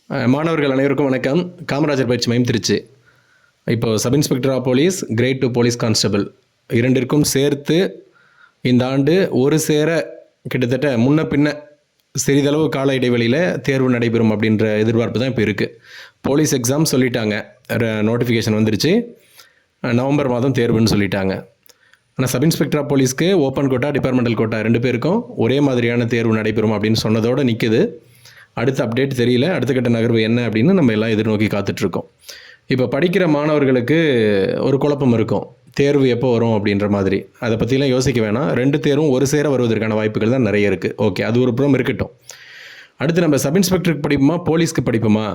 மாணவர்கள் அனைவருக்கும் வணக்கம். காமராஜர் பயிற்சி மையம் திருச்சி. இப்போ sub inspector of police, grade 2 police constable இரண்டிற்கும் சேர்த்து இந்த ஆண்டு ஒரு சேர கிட்டத்தட்ட முன்ன பின்ன சிறிதளவு கால இடைவெளியில் தேர்வு நடைபெறும் அப்படின்ற எதிர்பார்ப்பு தான் இப்போ இருக்குது. போலீஸ் எக்ஸாம் சொல்லிட்டாங்க, நோட்டிஃபிகேஷன் வந்துருச்சு, நவம்பர் மாதம் தேர்வுன்னு சொல்லிட்டாங்க. ஆனால் சப் இன்ஸ்பெக்டர் ஆஃப் போலீஸ்க்கு ஓப்பன் கோட்டா, டிபார்ட்மெண்டல் கோட்டா ரெண்டு பேருக்கும் ஒரே மாதிரியான தேர்வு நடைபெறும் அப்படின்னு சொன்னதோடு நிற்குது. அடுத்த அப்டேட் தெரியல, அடுத்த கட்ட நகர்வு என்ன அப்படின்னு நம்ம எல்லாம் எதிர்நோக்கி காத்துட்ருக்கோம். இப்போ படிக்கிற மாணவர்களுக்கு ஒரு குழப்பம் இருக்கும், தேர்வு எப்போ வரும் அப்படின்ற மாதிரி. அதை பற்றிலாம் யோசிக்க வேணாம். ரெண்டு தேர்வும் ஒரு சேர வருவதற்கான வாய்ப்புகள் தான் நிறைய இருக்குது. ஓகே, அது ஒரு புறம் இருக்கட்டும். அடுத்து நம்ம சப் இன்ஸ்பெக்டருக்கு படிப்புமா, போலீஸ்க்கு படிப்புமா,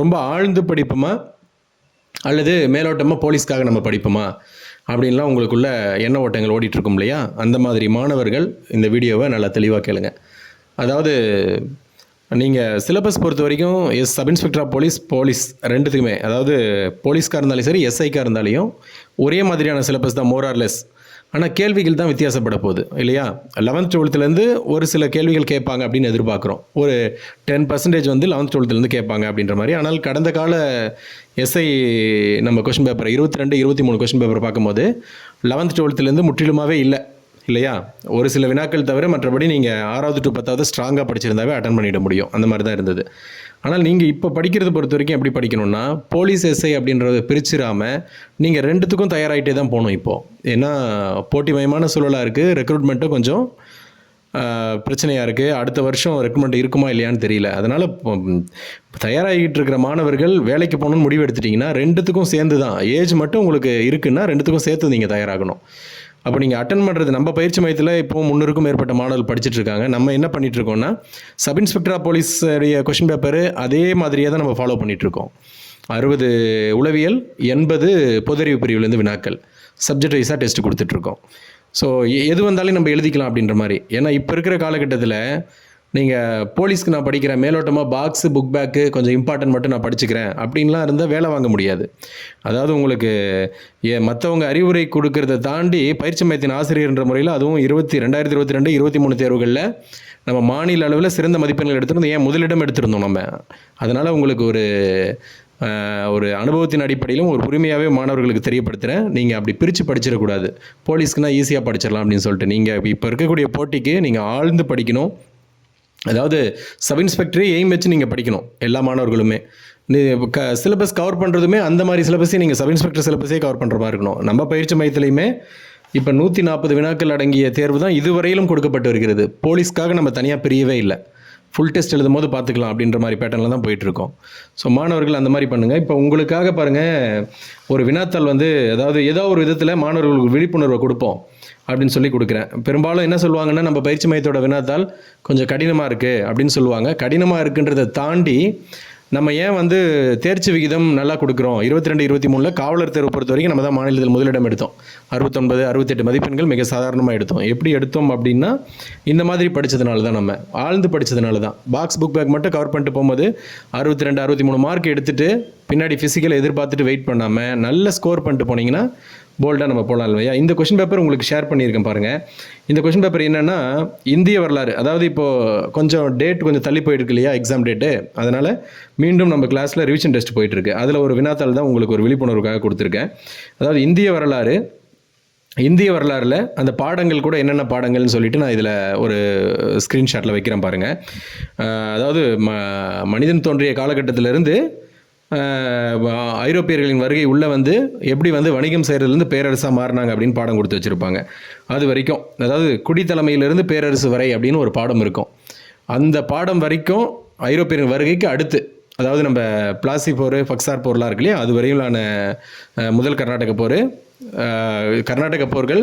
ரொம்ப ஆழ்ந்து படிப்புமா, அல்லது மேலோட்டமாக போலீஸ்க்காக நம்ம படிப்புமா அப்படின்லாம் உங்களுக்குள்ள எண்ண ஓட்டங்கள் ஓடிட்டுருக்கும் இல்லையா? அந்த மாதிரி மாணவர்கள் இந்த வீடியோவை நல்லா தெளிவாக கேளுங்க. அதாவது நீங்கள் சிலபஸ் பொறுத்த வரைக்கும் சப் இன்ஸ்பெக்டர் ஆஃப் போலீஸ் ரெண்டுத்துக்குமே, அதாவது போலீஸ்காக இருந்தாலும் சரி, எஸ்ஐக்காக இருந்தாலையும் ஒரே மாதிரியான சிலபஸ் தான், மோர் ஆர் லெஸ். ஆனால் கேள்விகள் தான் வித்தியாசப்பட போகுது இல்லையா? 11th 12th ஒரு சில கேள்விகள் கேட்பாங்க அப்படின்னு எதிர்பார்க்குறோம். ஒரு 10% வந்து 11th 12th கேட்பாங்க அப்படின்ற மாதிரி. ஆனால் கடந்த கால எஸ்ஐ நம்ம கொஷின் பேப்பர் 22 23 கொஷின் பேப்பர் பார்க்கும்போது 11th 12th முற்றிலுமாகவே இல்லை இல்லையா? ஒரு சில வினாக்கள் தவிர மற்றபடி நீங்கள் 6வது to 10வது ஸ்ட்ராங்காக படிச்சிருந்தாவே அட்டன் பண்ணிட முடியும். அந்த மாதிரி தான் இருந்தது. ஆனால் நீங்கள் இப்போ படிக்கிறத பொறுத்த வரைக்கும் எப்படி படிக்கணும்னா, போலீஸ் எஸ்ஐ அப்படின்றத பிரிச்சிடாமல் நீங்கள் ரெண்டுத்துக்கும் தயாராகிட்டே தான் போகணும் இப்போது. ஏன்னா போட்டிமயமான சூழலாக இருக்குது, ரெக்ரூட்மெண்ட்டும் கொஞ்சம் பிரச்சனையாக இருக்குது. அடுத்த வருஷம் ரெக்ரூட்மெண்ட் இருக்குமா இல்லையான்னு தெரியல. அதனால் தயாராகிட்டு இருக்கிற மாணவர்கள் வேலைக்கு போகணுன்னு முடிவு எடுத்துட்டிங்கன்னா ரெண்டுத்துக்கும் சேர்ந்து தான், ஏஜ் மட்டும் உங்களுக்கு இருக்குன்னா ரெண்டுத்துக்கும் சேர்த்து நீங்கள் தயாராகணும். அப்போ நீங்கள் அட்டன் பண்ணுறது, நம்ம பயிற்சி மையத்தில் இப்போ 300க்கும் மேற்பட்ட மாணவர்கள் படிச்சுட்டு இருக்காங்க. நம்ம என்ன பண்ணிகிட்ருக்கோம்னா, சப் இன்ஸ்பெக்டர் ஆஃப் போலீஸுடைய கொஷின் பேப்பரு அதே மாதிரியே தான் நம்ம ஃபாலோ பண்ணிகிட்ருக்கோம். 60 உளவியல், 80 பொதறிவு பிரிவுலேருந்து வினாக்கள், சப்ஜெக்ட் வைஸாக டெஸ்ட் கொடுத்துட்ருக்கோம். ஸோ எது வந்தாலும் நம்ம எழுதிக்கலாம் அப்படின்ற மாதிரி. ஏன்னா இப்போ இருக்கிற காலகட்டத்தில் நீங்கள் போலீஸ்க்கு நான் படிக்கிறேன், மேலோட்டமாக பாக்ஸு புக் பேக்கு கொஞ்சம் இம்பார்ட்டன்ட் மட்டும் நான் படிச்சுக்கிறேன் அப்படின்லாம் இருந்தால் வேலை வாங்க முடியாது. அதாவது உங்களுக்கு மற்றவங்க அறிவுரை கொடுக்கறத தாண்டி பயிற்சி மையத்தின் ஆசிரியர்ன்ற முறையில், அதுவும் 2022 23 தேர்வுகளில் நம்ம மாநில அளவில் சிறந்த மதிப்பெண்கள் எடுத்திருந்தோம். ஏன் முதலிடம் எடுத்திருந்தோம் நம்ம. அதனால் உங்களுக்கு ஒரு அனுபவத்தின் அடிப்படையிலும் ஒரு உரிமையாகவே மாணவர்களுக்கு தெரியப்படுத்துகிறேன். நீங்கள் அப்படி பிரித்து படிச்சிடக்கூடாது. போலீஸ்க்குனா ஈஸியாக படிச்சிடலாம் அப்படின்னு சொல்லிட்டு நீங்கள் இப்போ இருக்கக்கூடிய போட்டிக்கு நீங்கள் ஆழ்ந்து படிக்கணும். அதாவது சப் இன்ஸ்பெக்டரே எய்ம் வச்சு நீங்கள் படிக்கணும். எல்லா மாணவர்களுமே சிலபஸ் கவர் பண்ணுறதுமே அந்த மாதிரி சிலபஸே நீங்கள் சப் இன்ஸ்பெக்டர் சிலபஸே கவர் பண்ணுற மாதிரி இருக்கணும். நம்ம பயிற்சி மையத்துலையுமே இப்போ 140 வினாக்கள் அடங்கிய தேர்வு தான் இதுவரையிலும் கொடுக்கப்பட்டு வருகிறது. போலீஸ்க்காக நம்ம தனியாக பிரியவே இல்லை. ஃபுல் டெஸ்ட் எழுதும் போது பார்த்துக்கலாம் அப்படின்ற மாதிரி பேட்டர்னில் தான் போயிட்டுருக்கோம். ஸோ மாணவர்கள் அந்த மாதிரி பண்ணுங்கள். இப்போ உங்களுக்காக பாருங்கள், ஒரு வினாத்தாள் வந்து, அதாவது ஏதோ ஒரு விதத்தில் மாணவர்களுக்கு விழிப்புணர்வை கொடுப்போம் அப்படின்னு சொல்லி கொடுக்குறேன். பெரும்பாலும் என்ன சொல்லுவாங்கன்னா, நம்ம பயிற்சி மையத்தோட வினாத்தாள் கொஞ்சம் கடினமாக இருக்குது அப்படின்னு சொல்லுவாங்க. கடினமாக இருக்குன்றதை தாண்டி நம்ம ஏன் வந்து தேர்ச்சி விகிதம் நல்லா கொடுக்குறோம். 22 23 காவலர் தேர்வு பொறுத்த வரைக்கும் நம்ம தான் மாநிலத்தில் முதலிடம் எடுத்தோம். 69 68 மதிப்பெண்கள் மிக சாதாரணமாக எடுத்தோம். எப்படி எடுத்தோம் அப்படின்னா, இந்த மாதிரி படித்ததுனால தான், நம்ம ஆழ்ந்து படித்ததுனால தான். பாக்ஸ் புக் பேக் மட்டும் கவர் பண்ணிட்டு போகும்போது 62 63 மார்க் எடுத்துகிட்டு பின்னாடி ஃபிசிக்கலை எதிர்பார்த்துட்டு வெயிட் பண்ணாமல் நல்ல ஸ்கோர் பண்ணிட்டு போனீங்கன்னா போல்டாக நம்ம போகலாம் இல்லையா? இந்த கொஷின் பேப்பர் உங்களுக்கு ஷேர் பண்ணியிருக்கேன் பாருங்கள். இந்த கொஷின் பேப்பர் என்னென்னா, இந்திய வரலாறு, அதாவது இப்போது கொஞ்சம் டேட் கொஞ்சம் தள்ளி போயிருக்கு இல்லையா, எக்ஸாம் டேட்டு. அதனால் மீண்டும் நம்ம கிளாஸில் ரிவிஷன் டெஸ்ட் போயிட்டுருக்கு. அதில் ஒரு வினாத்தாள் தான் உங்களுக்கு ஒரு விழிப்புணர்வுக்காக கொடுத்துருக்கேன். அதாவது இந்திய வரலாறில் அந்த பாடங்கள் கூட என்னென்ன பாடங்கள்னு சொல்லிட்டு நான் இதில் ஒரு ஸ்க்ரீன்ஷாட்டில் வைக்கிறேன் பாருங்கள். அதாவது மனிதன் தோன்றிய காலகட்டத்திலிருந்து ஐரோப்பியர்களின் வருகை உள்ளே வந்து எப்படி வந்து வணிகம் செய்கிறதுலேருந்து பேரரசாக மாறினாங்க அப்படின்னு பாடம் கொடுத்து வச்சுருப்பாங்க. அது வரைக்கும், அதாவது குடித்தலைமையிலிருந்து பேரரசு வரை அப்படின்னு ஒரு பாடம் இருக்கும். அந்த பாடம் வரைக்கும் ஐரோப்பியர்கள் வருகைக்கு அடுத்து, அதாவது நம்ம பிளாசி போர், பக்சார் போர்லாம் இருக்கு இல்லையா, அது வரையிலான முதல் கர்நாடக போர்கள்,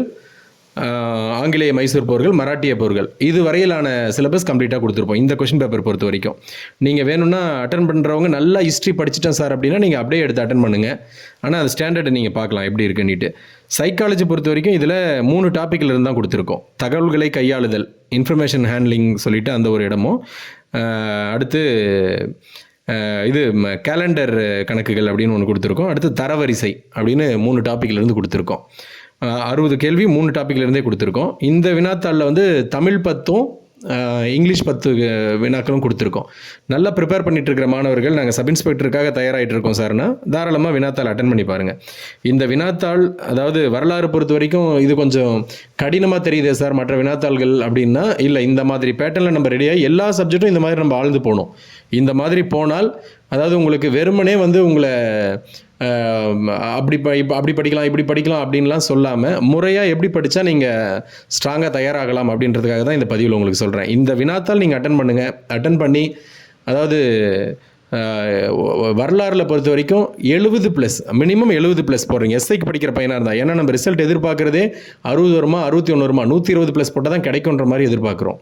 ஆங்கிலேய மைசூர் போர்கள், மராட்டிய போர்கள், இது வரையிலான சிலபஸ் கம்ப்ளீட்டாக கொடுத்துருப்போம் இந்த கொஷின் பேப்பர் பொறுத்த வரைக்கும். நீங்கள் வேணும்னா அட்டன் பண்ணுறவங்க நல்லா ஹிஸ்ட்ரி படிச்சுட்டேன் சார் அப்படின்னா நீங்கள் அப்படியே எடுத்து அட்டன் பண்ணுங்கள். ஆனால் அது ஸ்டாண்டர்டை நீங்கள் பார்க்கலாம் எப்படி இருக்குன்னுட்டு. சைக்காலஜி பொறுத்த வரைக்கும் இதில் 3 டாப்பிக்கில் இருந்தால் கொடுத்துருக்கோம். தகவல்களை கையாளுதல், இன்ஃபர்மேஷன் ஹேண்ட்லிங் சொல்லிவிட்டு அந்த ஒரு இடமும், அடுத்து இது கேலண்டர் கணக்குகள் அப்படின்னு ஒன்று கொடுத்துருக்கோம். அடுத்து தரவரிசை அப்படின்னு 3 டாப்பிக்லேருந்து கொடுத்துருக்கோம். 60 கேள்வி 3 டாப்பிக்லேருந்தே கொடுத்துருக்கோம். இந்த வினாத்தாளில் வந்து தமிழ் 10 இங்கிலீஷ் 10 வினாக்களும் கொடுத்துருக்கோம். நல்லா ப்ரிப்பேர் பண்ணிட்டு இருக்கிற மாணவர்கள் நாங்கள் சப் இன்ஸ்பெக்டருக்காக தயாராகிட்டு இருக்கோம் சார்னா தாராளமாக வினாத்தாள் அட்டன் பண்ணி பாருங்கள். இந்த வினாத்தாள் அதாவது வரலாறு பொறுத்த வரைக்கும் இது கொஞ்சம் கடினமாக தெரியுதே சார் மற்ற வினாத்தாள்கள் அப்படின்னா, இல்லை இந்த மாதிரி பேட்டர்னில் நம்ம ரெடியாக எல்லா சப்ஜெக்ட்டும் இந்த மாதிரி நம்ம ஆழ்ந்து போகணும். இந்த மாதிரி போனால் அதாவது உங்களுக்கு வெறுமனே வந்து உங்களை அப்படி படிக்கலாம் இப்படி படிக்கலாம் அப்படின்லாம் சொல்லாமல் முறையாக எப்படி படித்தா நீங்கள் ஸ்ட்ராங்காக தயாராகலாம் அப்படின்றதுக்காக தான் இந்த பதிவில் உங்களுக்கு சொல்கிறேன். இந்த வினாத்தால் நீங்கள் அட்டன் பண்ணுங்கள். அட்டன் பண்ணி அதாவது வரலாறில் பொறுத்த வரைக்கும் 70+ மினிமம் 70+ போடுறீங்க. எஸ்ஐக்கு படிக்கிற பையனாக இருந்தால். ஏன்னா நம்ம ரிசல்ட் எதிர்பார்க்குறதே 60 வருமா 61 வருமா 120+ போட்டால் தான் கிடைக்குன்ற மாதிரி எதிர்பார்க்குறோம்.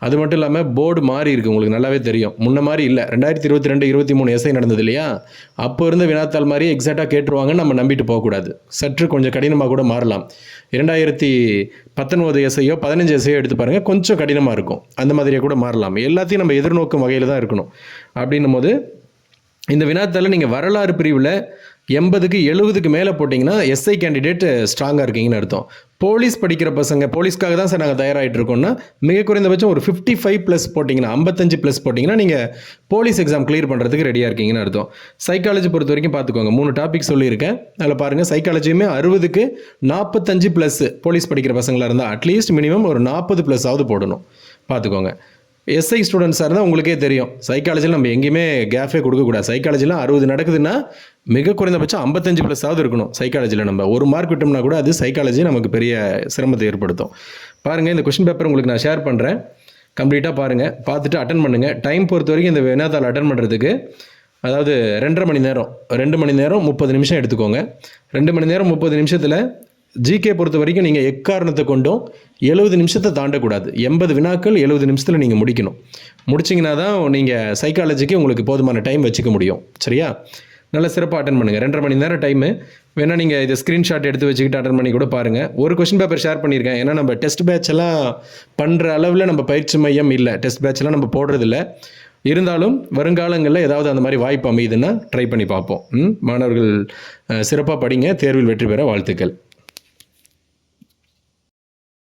அது மட்டும் இல்லாமல் போர்டு மாறி இருக்குது, உங்களுக்கு நல்லாவே தெரியும். முன்ன மாதிரி இல்லை. 2022-23 எஸ்ஐ நடந்தது இல்லையா, அப்போ இருந்த வினாத்தாள் மாதிரி எக்ஸாக்டாக கேட்டுருவாங்கன்னு நம்ம நம்பிட்டு போகக்கூடாது. சற்று கொஞ்சம் கடினமாக கூட மாறலாம். 2019 எஸ்ஐயோ 15 எஸ்ஐயோ எடுத்து பாருங்கள், கொஞ்சம் கடினமாக இருக்கும். அந்த மாதிரியே கூட மாறலாம். எல்லாத்தையும் நம்ம எதிர்நோக்கும் வகையில் தான் இருக்கணும். அப்படின்னும் போது இந்த வினாத்தாள நீங்கள் வரலாறு பிரிவில் 80க்கு 70க்கு மேலே போட்டிங்கன்னா எஸ்ஐ கேண்டிடேட் ஸ்ட்ராங்காக இருக்கீங்கன்னு அர்த்தம். போலீஸ் படிக்கிற பசங்க, போலீஸ்க்காக தான் சார் நாங்கள் தயாராகிட்டு இருக்கோம்னா மிக குறைந்தபட்சம் ஒரு 55+ போட்டிங்கன்னா 55+ போட்டிங்கன்னா நீங்கள் போலீஸ் எக்ஸாம் கிளியர் பண்ணுறதுக்கு ரெடியாக இருக்கீங்கன்னு அர்த்தம். சைக்காலஜி பொறுத்த வரைக்கும் பார்த்துக்கோங்க, 3 டாபிக் சொல்லியிருக்கேன். அதில் பாருங்கள், சைக்காலஜியுமே 60க்கு 45+ போலீஸ் படிக்கிற பசங்களாக இருந்தால் அட்லீஸ்ட் மினிமம் ஒரு 40+ ஆவது போடணும், பார்த்துக்கோங்க. எஸ்ஐ ஸ்டூடெண்ட்ஸாக இருந்தால் உங்களுக்கே தெரியும், சைக்காலஜியில் நம்ம எங்கேயுமே கேஃபே கொடுக்கக்கூடாது. சைக்காலஜிலாம் 60 நடக்குதுன்னா மிக குறைந்தபட்சம் 55+ ஆவது இருக்கணும். சைக்காலஜியில் நம்ம 1 மார்க் விட்டோம்னா கூட அது சைக்காலஜி நமக்கு பெரிய சிரமத்தை ஏற்படுத்தும். பாருங்கள், இந்த கொஸ்டின் பேப்பர் உங்களுக்கு நான் ஷேர் பண்ணுறேன், கம்ப்ளீட்டாக பாருங்கள், பார்த்துட்டு அட்டன் பண்ணுங்கள். டைம் பொறுத்த வரைக்கும் இந்த வினாத்தாள் அட்டன் பண்ணுறதுக்கு அதாவது 2.5 மணி நேரம், 2 மணி நேரம் 30 நிமிஷம் எடுத்துக்கோங்க. 2 மணி நேரம் 30 நிமிஷத்தில் ஜிகே பொறுத்த வரைக்கும் நீங்கள் எக்காரணத்தை கொண்டும் 70 நிமிஷத்தை தாண்டக்கூடாது. 80 வினாக்கள் 70 நிமிஷத்தில் நீங்கள் முடிக்கணும். முடிச்சிங்கன்னா தான் நீங்கள் சைக்காலஜிக்கு உங்களுக்கு போதுமான டைம் வச்சுக்க முடியும். சரியா? நல்ல சிறப்பாக அட்டன் பண்ணுங்கள். 2.5 மணி நேரம் டைமு வேணால் நீங்கள் இதை ஸ்க்ரீன்ஷாட் எடுத்து வச்சுக்கிட்டு அட்டன் பண்ணி கூட பாருங்கள். ஒரு கொஸ்டின் பேப்பர் ஷேர் பண்ணியிருக்கேன். ஏன்னா நம்ம டெஸ்ட் பேட்ச் எல்லாம் பண்ணுற அளவில் நம்ம பயிற்சி மையம் இல்லை, டெஸ்ட் பேட்ச்லாம் நம்ம போடுறதில்ல. இருந்தாலும் வருங்காலங்களில் ஏதாவது அந்த மாதிரி வாய்ப்பு அமையுதுன்னா ட்ரை பண்ணி பார்ப்போம். மாணவர்கள் சிறப்பாக படிங்க, தேர்வில் வெற்றி பெற வாழ்த்துக்கள்.